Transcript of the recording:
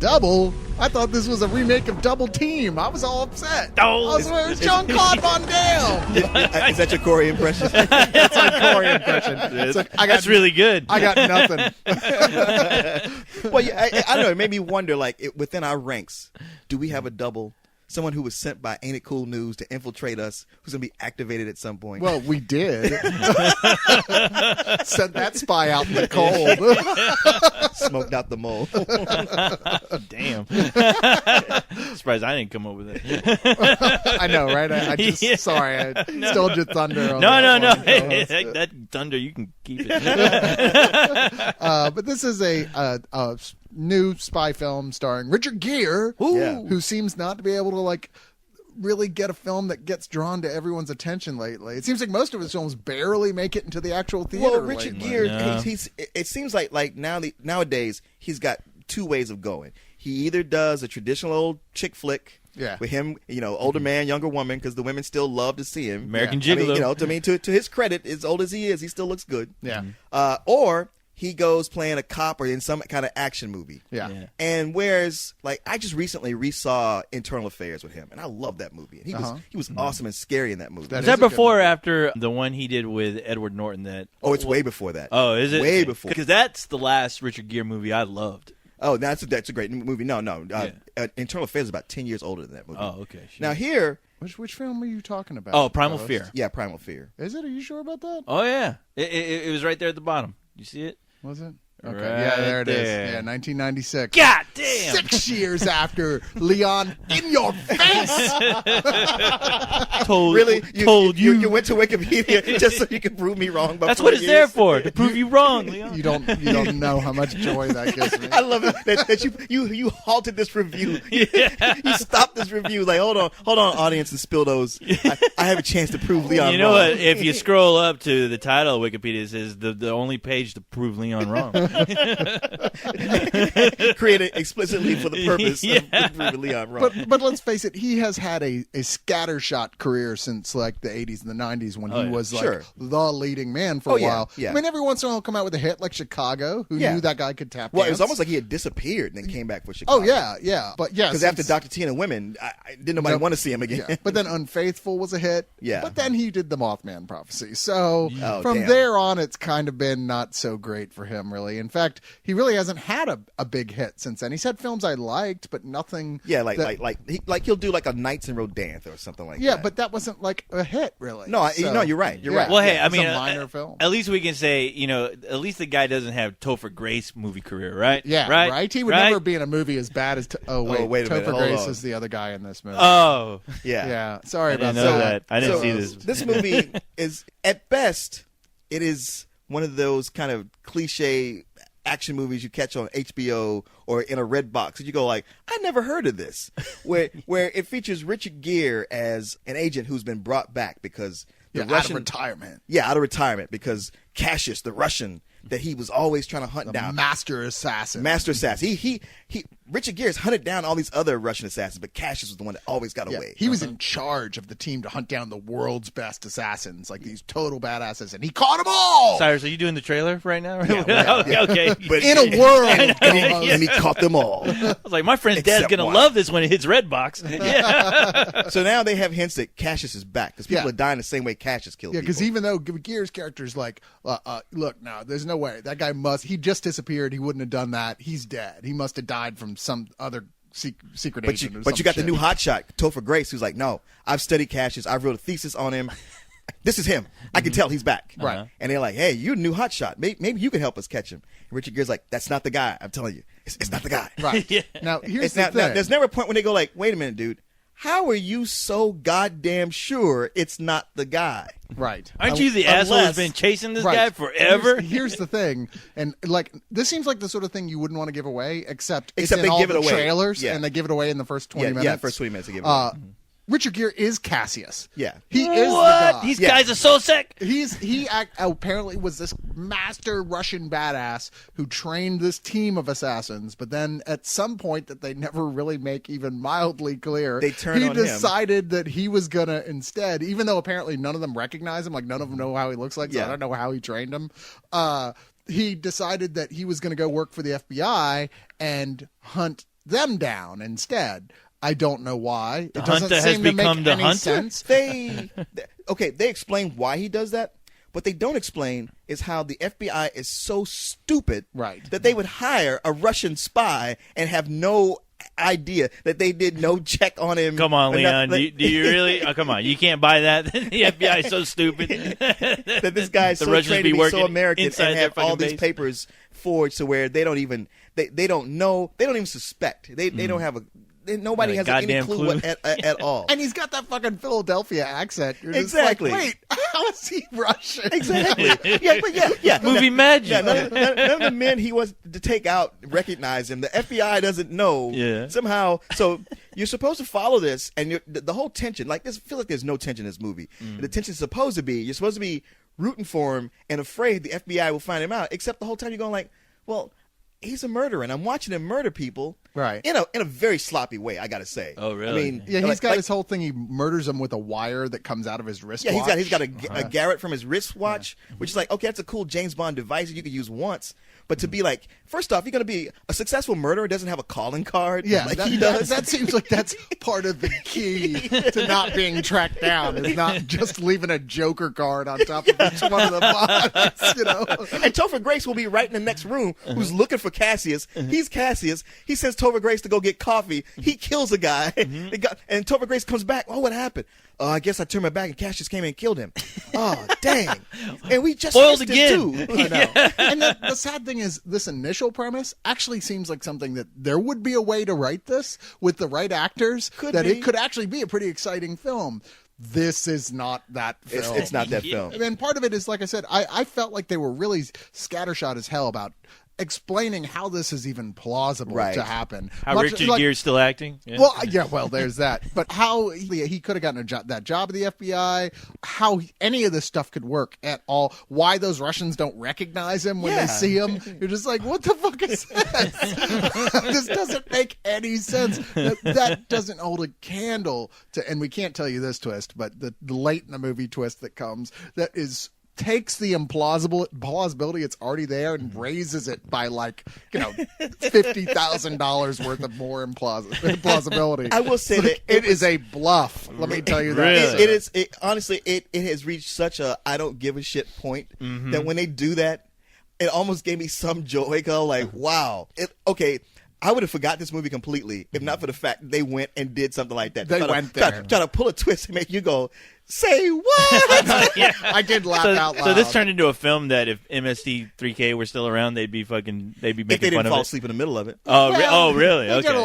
Double? I thought this was a remake of Double Team. I was all upset. Oh, I was like, it's Jean-Claude Van Damme. Is that your Corey impression? That's my Corey impression. It's like, That's really good. I got nothing. Well, yeah, I don't know. It made me wonder, like, within our ranks, do we have a double? Someone who was sent by Ain't It Cool News to infiltrate us, who's going to be activated at some point. Well, we did. Sent that spy out in the cold. Smoked out the mole. Damn. Surprised I didn't come up with it. I know, right? I just, sorry, I stole your thunder. No. Hey, that thunder, you can keep it. But this is a new spy film starring Richard Gere, who seems not to be able to really get a film that gets drawn to everyone's attention lately. It seems like most of his films barely make it into the actual theater. Well, Richard Gere, it seems like nowadays he's got two ways of going. He either does a traditional old chick flick. Yeah. With him, older man, younger woman, because the women still love to see him. American Gigolo. To his credit, as old as he is, he still looks good. Yeah. Or he goes playing a cop or in some kind of action movie. Yeah. And whereas, I just recently resaw Internal Affairs with him, and I love that movie. And he was awesome and scary in that movie. Is that before or after the one he did with Edward Norton? It's way before that. Oh, is it? Way before. Because that's the last Richard Gere movie I loved. Oh, that's a great movie. No. Internal Affairs is about 10 years older than that movie. Oh, okay. Sure. Now here... Which film are you talking about? Oh, Primal Fear. Yeah, Primal Fear. Is it? Are you sure about that? Oh, yeah. It was right there at the bottom. You see it? Was it? Okay. Right yeah, there it is. there. Yeah, 1996. God damn! 6 years after Leon in your face. Told you. You went to Wikipedia just so you could prove me wrong. That's what it's there for, to prove you wrong, Leon. You don't know how much joy that gives me. I love it that you halted this review. Yeah. You stopped this review. Like, hold on, audience, and spill those. I have a chance to prove Leon You know wrong. what? If you scroll up to the title of Wikipedia, it says the only page to prove Leon wrong. Created explicitly for the purpose of proving Leon wrong. But let's face it, he has had a scattershot career since the 80s and the 90s when he was the leading man for a while. Yeah. I mean, every once in a while he'll come out with a hit like Chicago. Who knew that guy could tap dance? Well, it was almost like he had disappeared and then came back for Chicago. Oh, yeah. But yeah, because after Dr. T and the Women, I didn't nobody want to see him again. Yeah. But then Unfaithful was a hit. Yeah. But then he did the Mothman Prophecy. So from there on, it's kind of been not so great for him, really. In fact, he really hasn't had a big hit since then. He's had films I liked, but nothing. Yeah, he'll do like a Knights in Rodanthe or something like that. Yeah, but that wasn't like a hit, really. No, you're right. You're right. Well, hey, I it's mean, a minor film. At least we can say, at least the guy doesn't have Topher Grace movie career, right? Yeah, right. He would never be in a movie as bad as. Wait a minute. Topher Grace is the other guy in this movie. Oh, yeah. Sorry about that. I didn't see this. This movie is, at best, it is one of those kind of cliche action movies you catch on HBO or in a red box, and you go like, I never heard of this. where it features Richard Gere as an agent who's been brought back because the Russian out of retirement. Yeah, out of retirement because Cassius, the Russian that he was always trying to hunt down, master assassin. He Richard Gere's hunted down all these other Russian assassins, but Cassius was the one that always got away. He was in charge of the team to hunt down the world's best assassins, like these total badasses, and he caught them all. Cyrus, are you doing the trailer right now? Yeah. Okay. But in a world, and he caught them all. I was like, my friend's dad's gonna love this when it hits Redbox. Yeah. So now they have hints that Cassius is back because people are dying the same way Cassius killed people. Yeah, because even though Gere's character's like, look, no, there's no way that guy he just disappeared. He wouldn't have done that. He's dead. He must have died from some other secret agent. But you got the new hotshot, Topher Grace, who's like, no, I've studied Cassius. I've wrote a thesis on him. This is him. I can tell he's back. Right. And they're like, hey, you're a new hotshot. Maybe you can help us catch him. And Richard Gere's like, that's not the guy. I'm telling you. It's not the guy. Right. Yeah. Now, here's the thing. Now, there's never a point when they go like, wait a minute, dude. How are you so goddamn sure it's not the guy? Right. Aren't you the asshole who's been chasing this guy forever? Here's the thing, and this seems like the sort of thing you wouldn't want to give away, except it's in they all give the it away. trailers, and they give it away in the first 20 minutes. Yeah, first 20 minutes they give it away. Richard Gere is Cassius. Yeah. He is the What? guy. These guys are so sick. He apparently was this master Russian badass who trained this team of assassins, but then at some point that they never really make even mildly clear, they turn on him. He decided that he was gonna instead, even though apparently none of them recognize him, like none of them know how he looks like, so I don't know how he trained him. He decided that he was going to go work for the FBI and hunt them down instead. I don't know why. The It doesn't hunter has seem to become make the any hunter? sense. They explain why he does that. What they don't explain is how the FBI is so stupid Right. that they would hire a Russian spy and have no idea that they did no check on him. Come on, or Leon. nothing. Do you really? Oh, come on. You can't buy that. The FBI is so stupid. That this guy is The so Russians trained be to be so working American inside and their have all fucking these base. papers forged to where they don't even they don't know, they don't even suspect. They don't have nobody Not has a any goddamn clue clue. at all. And he's got that fucking Philadelphia accent. You're just Exactly. like, wait, how is he Russian? Exactly. yeah. Movie magic. Yeah, none of the men he wants to take out recognize him. The FBI doesn't know. Yeah. Somehow, so you're supposed to follow this, and the whole tension, like this, feel like there's no tension in this movie. The tension's supposed to be, you're supposed to be rooting for him and afraid the FBI will find him out. Except the whole time you're going like, well, he's a murderer, and I'm watching him murder people. Right. In a very sloppy way, I gotta say. Oh, really? I mean, Yeah, he's like- got like- his whole thing. He murders him with a wire that comes out of his wristwatch. Yeah, he's got a Garrett from his wristwatch, which is like, okay, that's a cool James Bond device that you could use once. But to be like, first off, you're going to be a successful murderer, doesn't have a calling card. Yeah, like that, he does. that seems like that's part of the key to not being tracked down. Is not just leaving a Joker card on top of each one of the bonds. You know. And Topher Grace will be right in the next room who's looking for Cassius. He's Cassius. He sends Topher Grace to go get coffee. He kills a guy. And Topher Grace comes back. Oh, what happened? I guess I turned my back and Cassius came in and killed him. Oh, dang. And we just Spoiled missed again. it, too. I know. And the sad thing is, this initial premise actually seems like something that there would be a way to write this with the right actors. Could that be. it could actually be a pretty exciting film. This is not that film. It's not that film. And part of it is, like I said, I felt like they were really scattershot as hell about explaining how this is even plausible Right. to happen. How Much Richard like- Gere's still acting? Yeah. Well, there's that. But how he could have gotten that job at the FBI, how any of this stuff could work at all, why those Russians don't recognize him when Yeah. they see him. You're just like, what the fuck is this? This doesn't make any sense. That doesn't hold a candle to, and we can't tell you this twist, but the late in the movie twist that comes that takes the plausibility it's already there and raises it by $50,000 worth of more implausibility. I will say that it is a bluff. Let me tell you that. Really? Honestly, it has reached such a I don't give a shit point that when they do that, it almost gave me some joy. Cause like, wow, I would have forgot this movie completely if not for the fact they went and did something like that. They went there. Try to pull a twist and make you go, say what? I did laugh out loud. So this turned into a film that if MST3K were still around, they'd be making If they fun didn't of fall it. asleep in the middle of it. Oh, Well, really? they did a Okay.